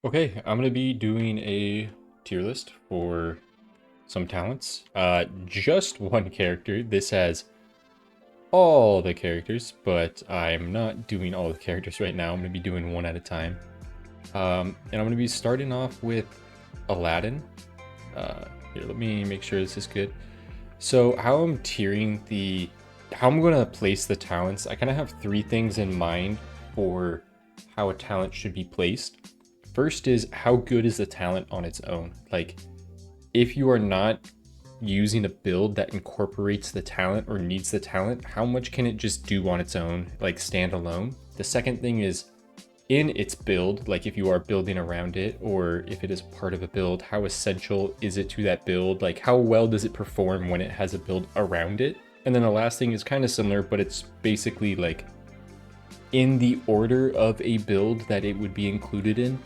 Okay, I'm gonna be doing a tier list for some talents. Just one character. This has all the characters, but I'm not doing all the characters right now. I'm gonna be doing one at a time. And I'm gonna be starting off with Aladdin. Here, let me make sure this is good. So how I'm tiering how I'm gonna place the talents, I kind of have three things in mind for how a talent should be placed. First is how good is the talent on its own? Like, if you are not using a build that incorporates the talent or needs the talent, how much can it just do on its own, like stand alone? The second thing is in its build, like if you are building around it or if it is part of a build, how essential is it to that build? Like, how well does it perform when it has a build around it? And then the last thing is kind of similar, but it's basically like in the order of a build that it would be included in.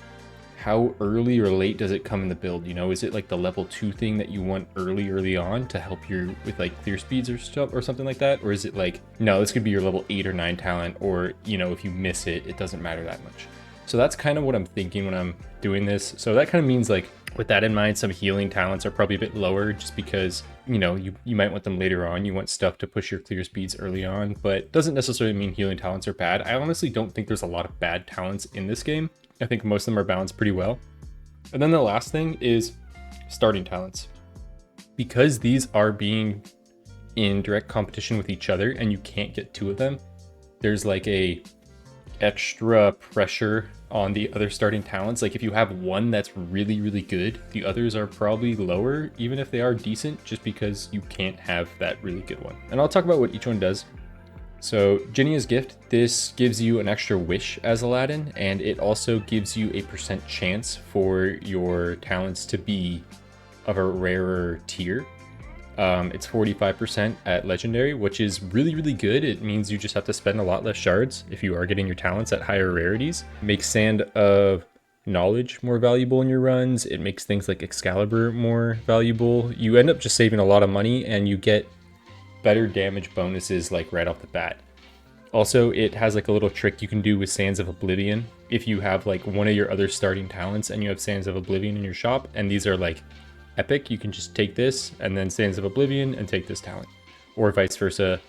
How early or late does it come in the build? You know, is it like the level 2 thing that you want early on to help you with like clear speeds or stuff or something like that? Or is it like, no, this could be your level 8 or 9 talent, or, you know, if you miss it, it doesn't matter that much. So that's kind of what I'm thinking when I'm doing this. So that kind of means, like, with that in mind, some healing talents are probably a bit lower just because, you know, you might want them later on. You want stuff to push your clear speeds early on, but doesn't necessarily mean healing talents are bad. I honestly don't think there's a lot of bad talents in this game. I think most of them are balanced pretty well. And then the last thing is starting talents. Because these are being in direct competition with each other and you can't get two of them, there's like a extra pressure on the other starting talents. Like if you have one that's really good, the others are probably lower, even if they are decent, just because you can't have that really good one. And I'll talk about what each one does. So Jinnia's Gift, this gives you an extra wish as Aladdin, and it also gives you a % chance for your talents to be of a rarer tier. It's 45% at Legendary, which is really good. It means you just have to spend a lot less shards if you are getting your talents at higher rarities. It makes Sand of Knowledge more valuable in your runs. It makes things like Excalibur more valuable. You end up just saving a lot of money and you get better damage bonuses like right off the bat. Also, it has like a little trick you can do with Sands of Oblivion. If you have like one of your other starting talents and you have Sands of Oblivion in your shop, and these are like epic, you can just take this and then Sands of Oblivion and take this talent. Or vice versa,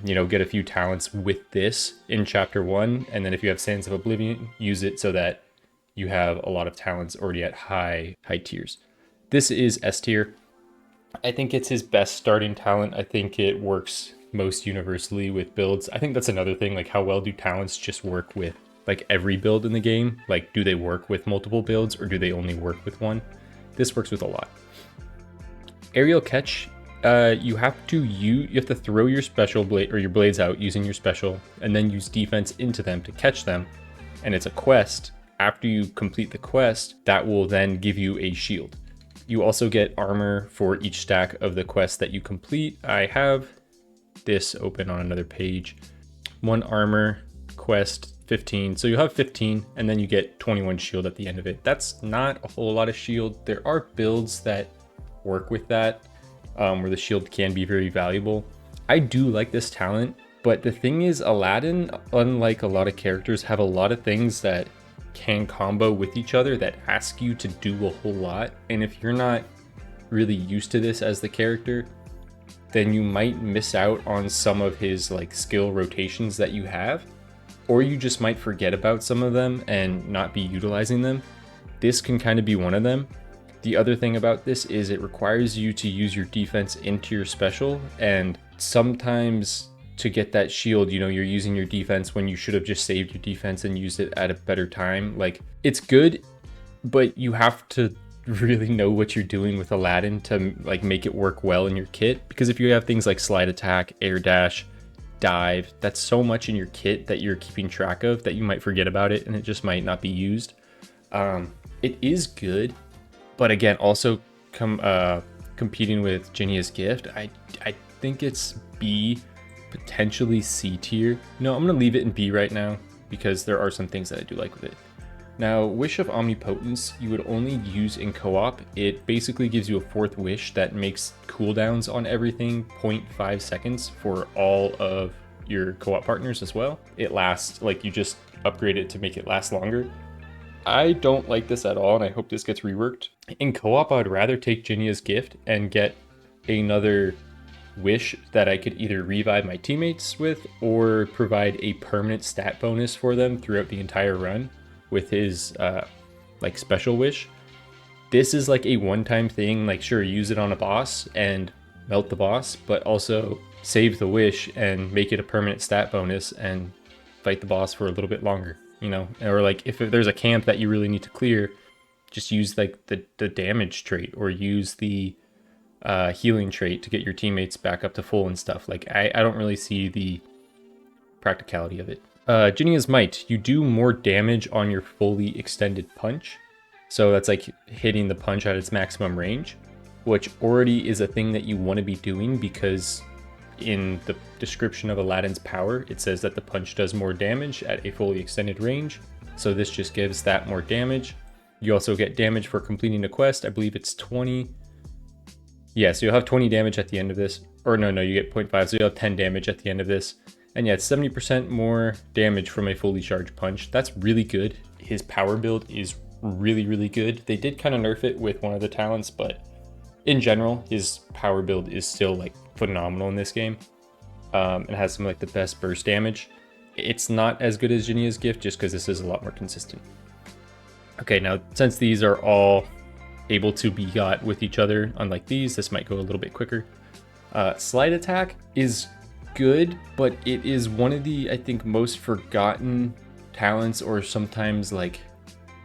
you know, get a few talents with this in chapter 1, and then if you have Sands of Oblivion, use it so that you have a lot of talents already at high tiers. This is S tier. I think it's his best starting talent. I think it works most universally with builds. I think that's another thing, like how well do talents just work with like every build in the game? Like, do they work with multiple builds or do they only work with one? This works with a lot. Aerial Catch, you have to throw your special blade or your blades out using your special and then use defense into them to catch them. And it's a quest. After you complete the quest, that will then give you a shield. You also get armor for each stack of the quest that you complete. I have this open on another page. 1 armor, quest 15. So you have 15 and then you get 21 shield at the end of it. That's not a whole lot of shield. There are builds that work with that, where the shield can be very valuable. I do like this talent, but the thing is, Aladdin, unlike a lot of characters, have a lot of things that can combo with each other that ask you to do a whole lot. And if you're not really used to this as the character, then you might miss out on some of his like skill rotations that you have, or you just might forget about some of them and not be utilizing them. This can kind of be one of them. The other thing about this is it requires you to use your defense into your special, and sometimes to get that shield, you know, you're using your defense when you should have just saved your defense and used it at a better time. Like, it's good, but you have to really know what you're doing with Aladdin to like make it work well in your kit. Because if you have things like slide attack, air dash, dive, that's so much in your kit that you're keeping track of that you might forget about it and it just might not be used. It is good, but again, also competing with Jinnia's Gift, I think it's B, potentially C tier. No, I'm gonna leave it in B right now because there are some things that I do like with it. Now, Wish of Omnipotence, you would only use in co-op. It basically gives you a 4th wish that makes cooldowns on everything 0.5 seconds for all of your co-op partners as well. It lasts, like, you just upgrade it to make it last longer. I don't like this at all, and I hope this gets reworked. In co-op, I would rather take Jinia's gift and get another wish that I could either revive my teammates with or provide a permanent stat bonus for them throughout the entire run with his like special wish. This is like a one-time thing, like sure, use it on a boss and melt the boss, but also save the wish and make it a permanent stat bonus and fight the boss for a little bit longer, you know? Or like if there's a camp that you really need to clear, just use like the damage trait or use the healing trait to get your teammates back up to full and stuff. Like I don't really see the practicality of it. Jinia's Might, you do more damage on your fully extended punch. So that's like hitting the punch at its maximum range, which already is a thing that you want to be doing because in the description of Aladdin's power, it says that the punch does more damage at a fully extended range. So this just gives that more damage. You also get damage for completing a quest. I believe it's 20. Yeah, so you'll have 20 damage at the end of this. Or no, you get 0.5, so you'll have 10 damage at the end of this. And yeah, it's 70% more damage from a fully charged punch. That's really good. His power build is really, really good. They did kind of nerf it with one of the talents, but in general, his power build is still like phenomenal in this game. It has some like the best burst damage. It's not as good as Jinia's gift just because this is a lot more consistent. Okay, now since these are all able to be got with each other, unlike these, this might go a little bit quicker. Slide attack is good, but it is one of the, I think, most forgotten talents, or sometimes like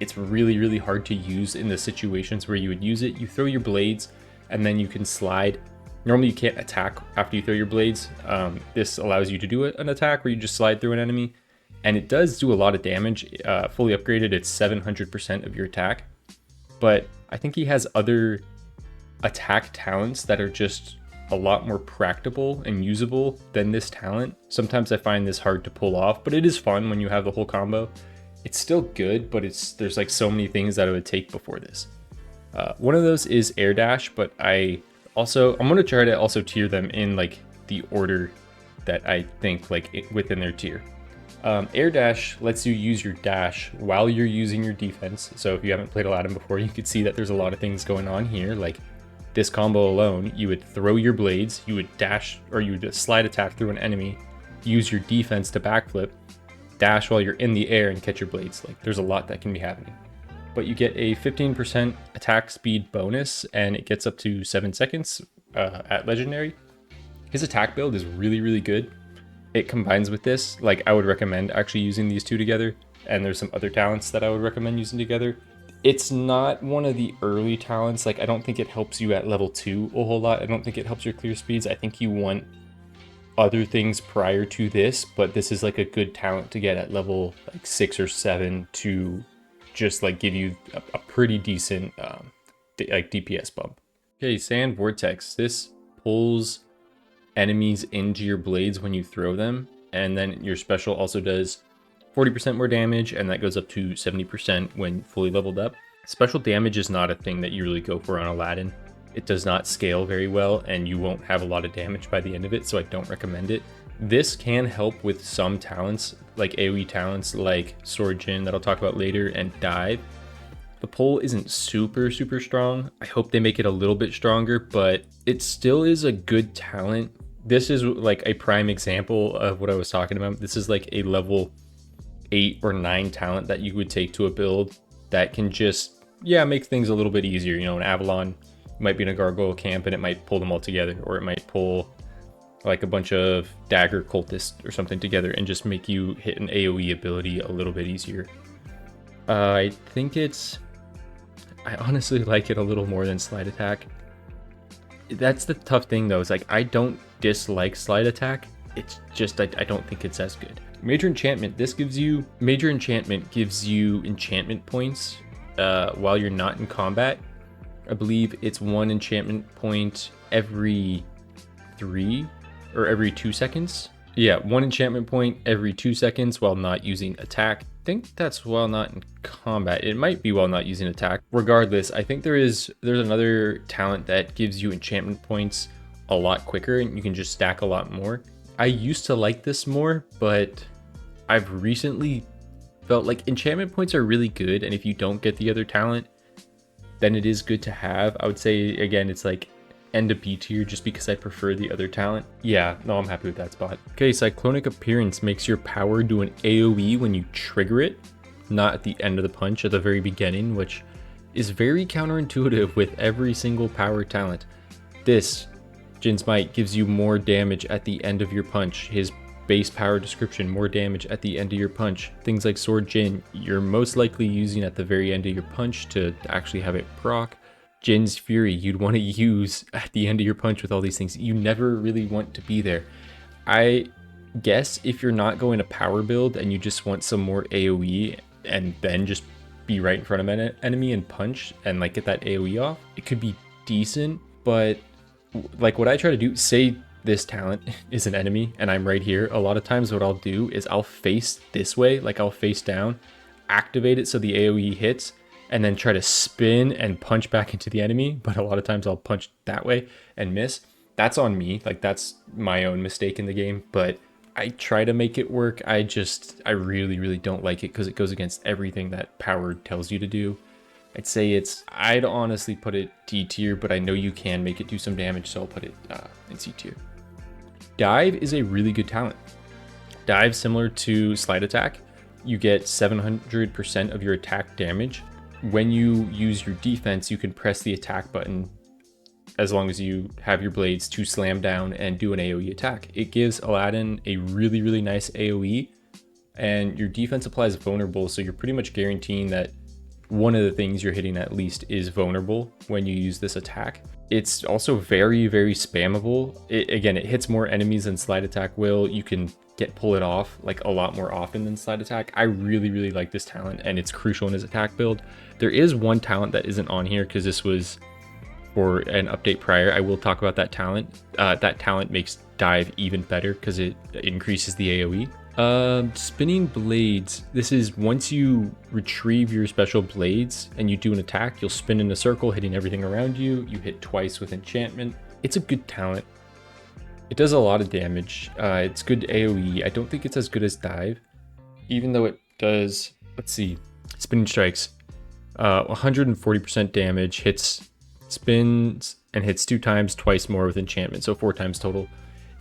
it's really, really hard to use in the situations where you would use it. You throw your blades and then you can slide. Normally you can't attack after you throw your blades. This allows you to do an attack where you just slide through an enemy, and it does do a lot of damage. Fully upgraded, it's 700% of your attack. But I think he has other attack talents that are just a lot more practical and usable than this talent. Sometimes I find this hard to pull off, but it is fun when you have the whole combo. It's still good, but there's like so many things that it would take before this. One of those is air dash, but I'm going to try to also tier them in like the order that I think like within their tier. Air dash lets you use your dash while you're using your defense. So if you haven't played Aladdin before, you could see that there's a lot of things going on here. Like this combo alone, you would throw your blades, you would dash, or you would slide attack through an enemy, use your defense to backflip, dash while you're in the air and catch your blades. Like there's a lot that can be happening. But you get a 15% attack speed bonus, and it gets up to 7 seconds at legendary. His attack build is really, really good. It combines with this. Like I would recommend actually using these two together, and there's some other talents that I would recommend using together. It's not one of the early talents. Like I don't think it helps you at level 2 a whole lot. I don't think it helps your clear speeds. I think you want other things prior to this, but this is like a good talent to get at level like 6 or 7 to just like give you a pretty decent like DPS bump. Okay, Sand Vortex. This pulls enemies into your blades when you throw them, and then your special also does 40% more damage, and that goes up to 70% when fully leveled up. Special damage is not a thing that you really go for on Aladdin. It does not scale very well, and you won't have a lot of damage by the end of it, so I don't recommend it. This can help with some talents, like AoE talents like Sword Jin that I'll talk about later, and Dive. The pull isn't super, super strong. I hope they make it a little bit stronger, but it still is a good talent. This is like a prime example of what I was talking about. This is like a level 8 or 9 talent that you would take to a build that can just, make things a little bit easier. You know, an Avalon might be in a gargoyle camp and it might pull them all together, or it might pull like a bunch of dagger cultists or something together and just make you hit an AoE ability a little bit easier. I honestly like it a little more than slide attack. That's the tough thing though, is like I don't dislike slide attack, it's just I don't think it's as good. Major Enchantment, Major Enchantment gives you enchantment points while you're not in combat. I believe it's 1 enchantment point every 3 or every 2 seconds. Yeah, 1 enchantment point every 2 seconds while not using attack. I think that's while not in combat. It might be while not using attack. Regardless, I think there's another talent that gives you enchantment points a lot quicker and you can just stack a lot more. I used to like this more, but I've recently felt like enchantment points are really good, and if you don't get the other talent, then it is good to have. I would say, again, it's like end of B tier just because I prefer the other talent. Yeah, no, I'm happy with that spot. Okay, Cyclonic Appearance makes your power do an AoE when you trigger it, not at the end of the punch, at the very beginning, which is very counterintuitive with every single power talent. This, Jin's Might, gives you more damage at the end of your punch. His base power description, more damage at the end of your punch. Things like Sword Jin, you're most likely using at the very end of your punch to actually have it proc. Jin's Fury, you'd want to use at the end of your punch with all these things. You never really want to be there. I guess if you're not going to power build and you just want some more AoE and then just be right in front of an enemy and punch and like get that AoE off, it could be decent. But like what I try to do, say this talent is an enemy and I'm right here, a lot of times what I'll do is I'll face this way, like I'll face down, activate it so the AoE hits, and then try to spin and punch back into the enemy. But a lot of times I'll punch that way and miss. That's on me, like that's my own mistake in the game, but I try to make it work. I really don't like it because it goes against everything that power tells you to do. I'd honestly put it D tier, but I know you can make it do some damage, so I'll put it in C tier. Dive is a really good talent. Dive, similar to Slide Attack, you get 700% of your attack damage. When you use your defense, you can press the attack button as long as you have your blades to slam down and do an AoE attack. It gives Aladdin a really nice AoE, and your defense applies vulnerable, so you're pretty much guaranteeing that one of the things you're hitting at least is vulnerable when you use this attack. It's also very spammable. It hits more enemies than Slide Attack will. You can pull it off like a lot more often than Slide Attack. I really like this talent, and it's crucial in his attack build. There is one talent that isn't on here because this was for an update prior. I will talk about that talent. That talent makes Dive even better because it increases the AoE. Spinning Blades. This is once you retrieve your special blades and you do an attack, you'll spin in a circle, hitting everything around you. You hit twice with enchantment. It's a good talent. It does a lot of damage. It's good AoE. I don't think it's as good as Dive, even though it does, let's see, Spinning Strikes. 140% damage, spins and hits 2 times, twice more with enchantment, so 4 times total.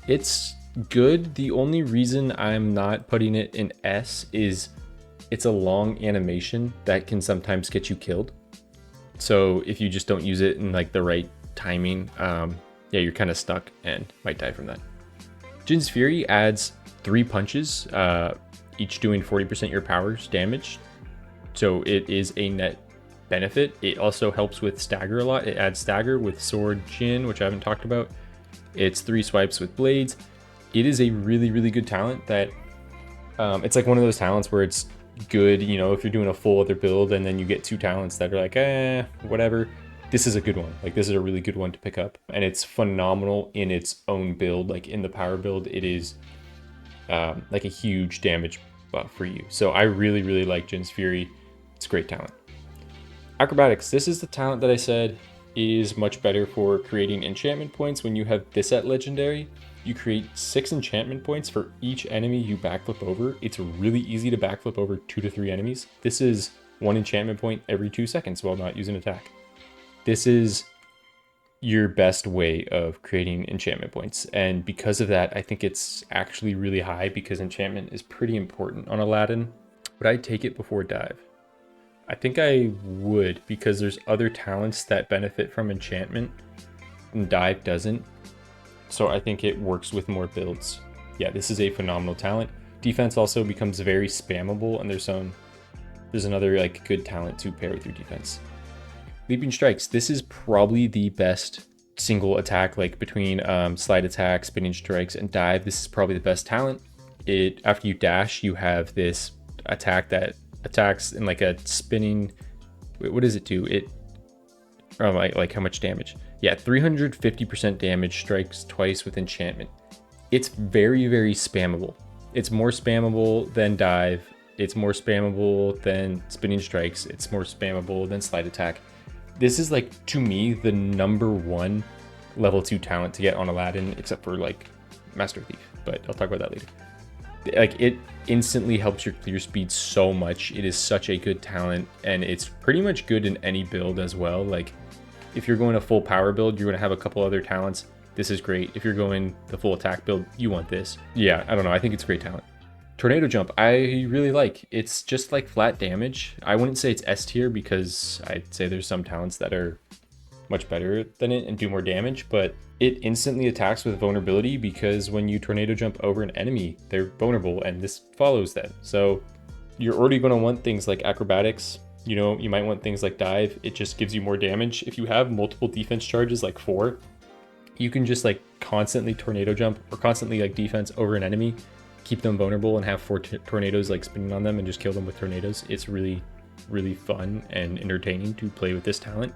It's good. The only reason I'm not putting it in S is it's a long animation that can sometimes get you killed. So if you just don't use it in like the right timing, yeah, you're kind of stuck and might die from that. Jin's Fury adds 3 punches, each doing 40% your power's damage. So it is a net benefit. It also helps with stagger a lot. It adds stagger with Sword Jin, which I haven't talked about. It's 3 swipes with blades. It is a really good talent that it's like one of those talents where it's good, you know, if you're doing a full other build and then you get 2 talents that are like, whatever. This is a good one. Like, this is a really good one to pick up, and it's phenomenal in its own build. Like in the power build, it is like a huge damage buff for you. So I really like Jin's Fury. It's a great talent. Acrobatics. This is the talent that I said is much better for creating enchantment points. When you have this at legendary, you create 6 enchantment points for each enemy you backflip over. It's really easy to backflip over 2 to 3 enemies. This is 1 enchantment point every 2 seconds while not using attack. This is your best way of creating enchantment points, and because of that, I think it's actually really high because enchantment is pretty important on Aladdin. Would I take it before Dive? I think I would, because there's other talents that benefit from enchantment and Dive doesn't. So I think it works with more builds. Yeah, this is a phenomenal talent. Defense also becomes very spammable, and there's another like good talent to pair with your defense. Leaping Strikes. This is probably the best single attack, like between Slide Attack, Spinning Strikes, and Dive. This is probably the best talent. After you dash, you have this attack that attacks in like a spinning. What does it do? Like how much damage? Yeah, 350% damage, strikes twice with enchantment. It's very spammable. It's more spammable than Dive. It's more spammable than Spinning Strikes. It's more spammable than Slide Attack. This is like, to me, the #1 level 2 talent to get on Aladdin, except for like Master Thief, but I'll talk about that later. Like, it instantly helps your clear speed so much. It is such a good talent, and it's pretty much good in any build as well. Like, if you're going a full power build, you're going to have a couple other talents. This is great. If you're going the full attack build, you want this. Yeah, I don't know. I think it's a great talent. Tornado Jump, I really like. It's just like flat damage. I wouldn't say it's S tier because I'd say there's some talents that are much better than it and do more damage, but it instantly attacks with vulnerability because when you tornado jump over an enemy, they're vulnerable, and this follows that. So you're already going to want things like acrobatics. You know, you might want things like dive. It just gives you more damage. If you have multiple defense charges, like 4, you can just like constantly tornado jump or constantly like defense over an enemy, keep them vulnerable, and have 4 tornadoes like spinning on them and just kill them with tornadoes. It's really, really fun and entertaining to play with this talent.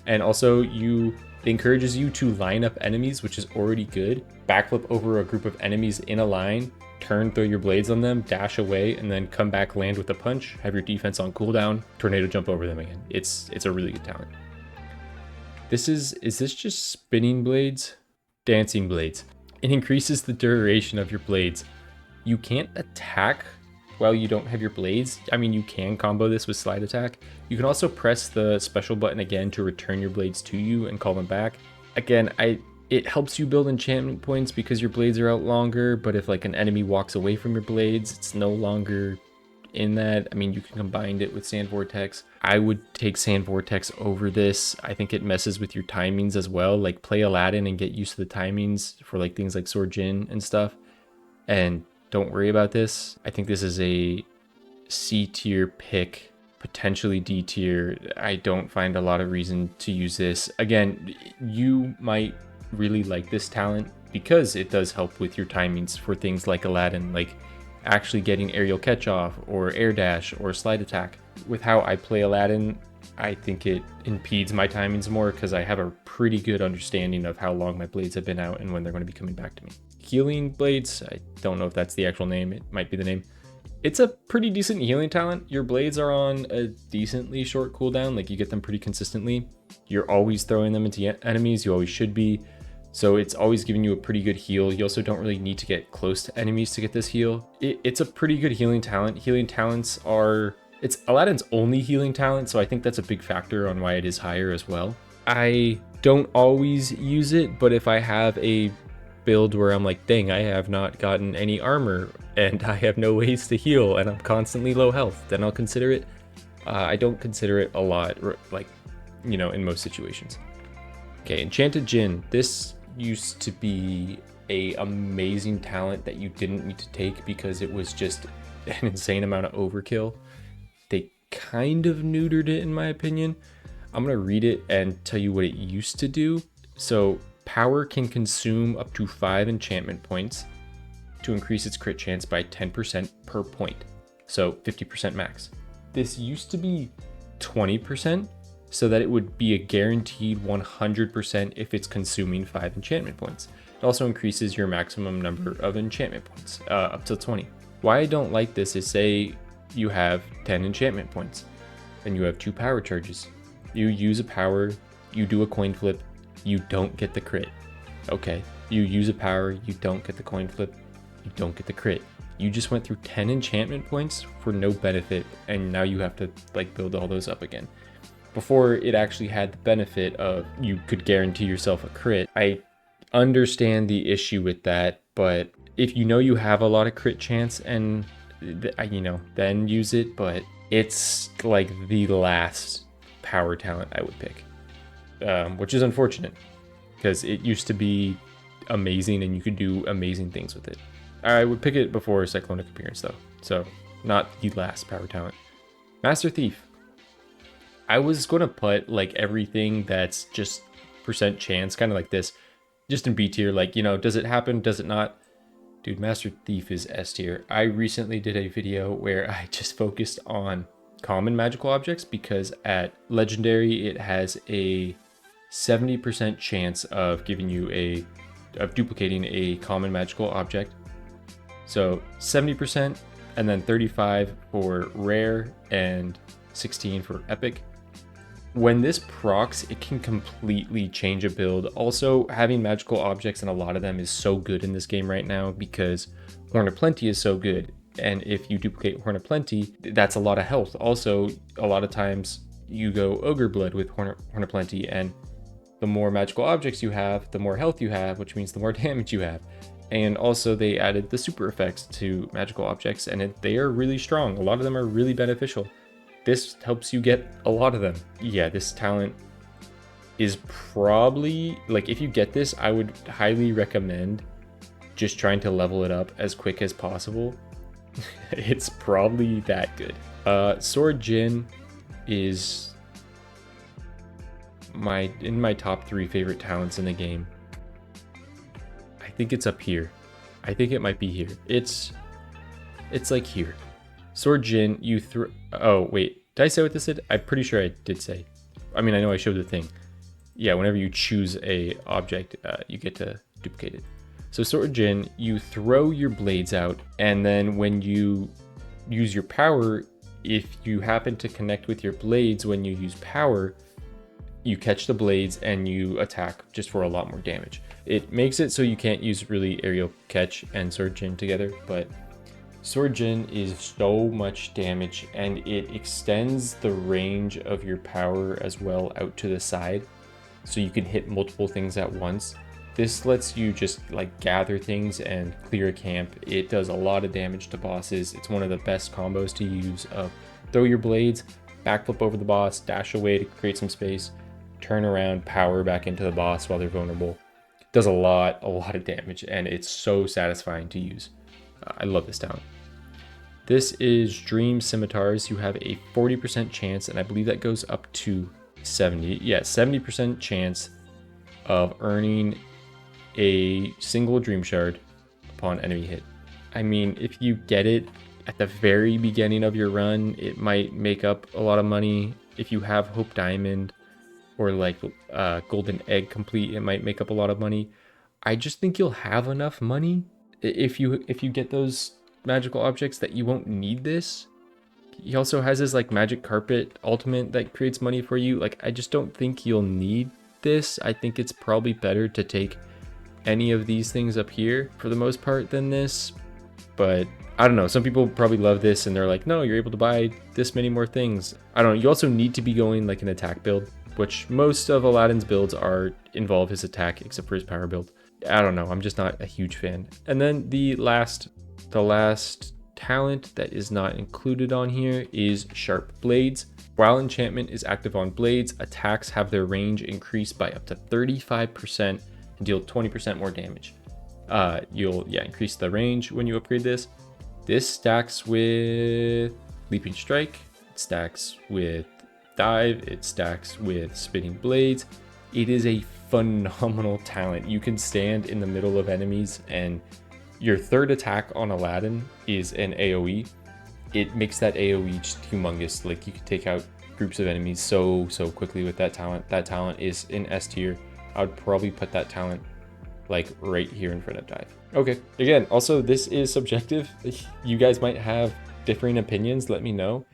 And also it encourages you to line up enemies, which is already good. Backflip over a group of enemies in a line, turn, throw your blades on them, dash away, and then come back, land with a punch, have your defense on cooldown, tornado jump over them again. It's a really good talent. Is this just spinning blades? Dancing blades. It increases the duration of your blades. You can't attack while you don't have your blades. I mean, you can combo this with slide attack. You can also press the special button again to return your blades to you and call them back. Again, it helps you build enchantment points because your blades are out longer, but if like an enemy walks away from your blades, it's no longer in that. I mean, you can combine it with Sand Vortex. I would take Sand Vortex over this. I think it messes with your timings as well. Like, play Aladdin and get used to the timings for like things like Sword Jin and stuff, and don't worry about this. I think this is a C tier pick, potentially D tier. I don't find a lot of reason to use this. Again, you might really like this talent because it does help with your timings for things like Aladdin, like actually getting aerial catch off or air dash or slide attack. With how I play Aladdin, I think it impedes my timings more because I have a pretty good understanding of how long my blades have been out and when they're going to be coming back to me. Healing blades, I don't know if that's the actual name, it might be the name. It's a pretty decent healing talent. Your blades are on a decently short cooldown, like you get them pretty consistently. You're always throwing them into enemies, you always should be. So it's always giving you a pretty good heal. You also don't really need to get close to enemies to get this heal. It's a pretty good healing talent. Healing talents it's Aladdin's only healing talent, so I think that's a big factor on why it is higher as well. I don't always use it, but if I have a build where I'm like, dang, I have not gotten any armor and I have no ways to heal and I'm constantly low health, then I'll consider it. I don't consider it a lot, like, you know, in most situations. Okay, Enchanted Djinn. This used to be a amazing talent that you didn't need to take because it was just an insane amount of overkill. They kind of neutered it, in my opinion. I'm gonna read it and tell you what it used to do. So power can consume up to 5 enchantment points to increase its crit chance by 10% per point. So 50% max. This used to be 20%, so that it would be a guaranteed 100% if it's consuming 5 enchantment points. It also increases your maximum number of enchantment points, up to 20. Why I don't like this is, say you have 10 enchantment points and you have 2 power charges. You use a power, you do a coin flip, you don't get the crit. Okay, you use a power, you don't get the coin flip, you don't get the crit. You just went through 10 enchantment points for no benefit, and now you have to like build all those up again. Before, it actually had the benefit of you could guarantee yourself a crit. I understand the issue with that, but if you know you have a lot of crit chance and you know, then use it, but it's like the last power talent I would pick. Which is unfortunate because it used to be amazing and you could do amazing things with it. I would pick it before Cyclonic Appearance though, so not the last power talent. Master Thief. I was going to put like everything that's just percent chance, kind of like this, just in B tier, like, you know, does it happen, does it not? Dude, Master Thief is S tier. I recently did a video where I just focused on common magical objects because at Legendary it has a 70% chance of giving you of duplicating a common magical object. So 70% and then 35 for rare and 16 for epic. When this procs, it can completely change a build. Also, having magical objects and a lot of them is so good in this game right now because Horn of Plenty is so good. And if you duplicate Horn of Plenty, that's a lot of health. Also, a lot of times you go Ogre Blood with Horn of Plenty, and the more magical objects you have, the more health you have, which means the more damage you have. And also they added the super effects to magical objects, and they are really strong. A lot of them are really beneficial. This helps you get a lot of them. Yeah, this talent is probably, like, if you get this, I would highly recommend just trying to level it up as quick as possible. It's probably that good. Sword Jin is in my top 3 favorite talents in the game. I think it's up here. I think it might be here. It's like here. Sword Jin, you throw. Oh wait, did I say what this did? I'm pretty sure I did say. I mean, I know I showed the thing. Yeah, whenever you choose a object, you get to duplicate it. So Sword Jin, you throw your blades out, and then when you use your power, if you happen to connect with your blades when you use power, you catch the blades and you attack just for a lot more damage. It makes it so you can't use really aerial catch and Sword Jin together, but Sword Jin is so much damage, and it extends the range of your power as well out to the side, so you can hit multiple things at once. This lets you just like gather things and clear a camp. It does a lot of damage to bosses. It's one of the best combos to use of throw your blades, backflip over the boss, dash away to create some space, turn around, power back into the boss while they're vulnerable. It does a lot of damage, and it's so satisfying to use. I love this talent. This is Dream Scimitars. You have a 40% chance, and I believe that goes up to 70. Yeah, 70% chance of earning a single Dream Shard upon enemy hit. I mean, if you get it at the very beginning of your run, it might make up a lot of money. If you have Hope Diamond or like Golden Egg complete, it might make up a lot of money. I just think you'll have enough money if you get those magical objects that you won't need this. He also has his like Magic Carpet ultimate that creates money for you. Like, I just don't think you'll need this. I think it's probably better to take any of these things up here for the most part than this. But I don't know, some people probably love this and they're like, no, you're able to buy this many more things. I don't know, you also need to be going like an attack build, which most of Aladdin's builds involve his attack except for his power build. I don't know, I'm just not a huge fan. And then the last talent that is not included on here is Sharp Blades. While enchantment is active on blades, attacks have their range increased by up to 35% and deal 20% more damage. You'll increase the range when you upgrade this. This stacks with Leaping Strike, it stacks with Dive, it stacks with Spinning Blades. It is a phenomenal talent. You can stand in the middle of enemies, and your third attack on Aladdin is an AOE. It makes that AOE just humongous. Like, you can take out groups of enemies so quickly with that talent. That talent is in S tier. I would probably put that talent like right here in front of Dive. Okay, again, also this is subjective. You guys might have differing opinions, let me know.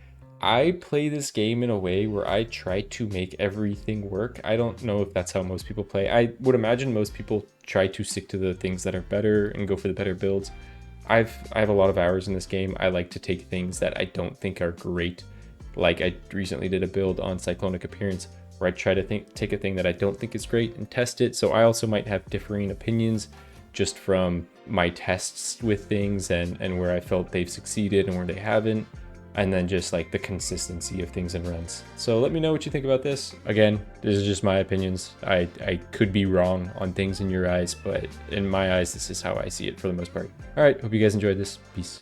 I play this game in a way where I try to make everything work. I don't know if that's how most people play. I would imagine most people try to stick to the things that are better and go for the better builds. I have a lot of hours in this game. I like to take things that I don't think are great. Like, I recently did a build on Cyclonic Appearance where I try to take a thing that I don't think is great and test it. So I also might have differing opinions just from my tests with things and where I felt they've succeeded and where they haven't. And then just like the consistency of things in runs. So let me know what you think about this. Again, this is just my opinions. I could be wrong on things in your eyes, but in my eyes, this is how I see it for the most part. All right, hope you guys enjoyed this. Peace.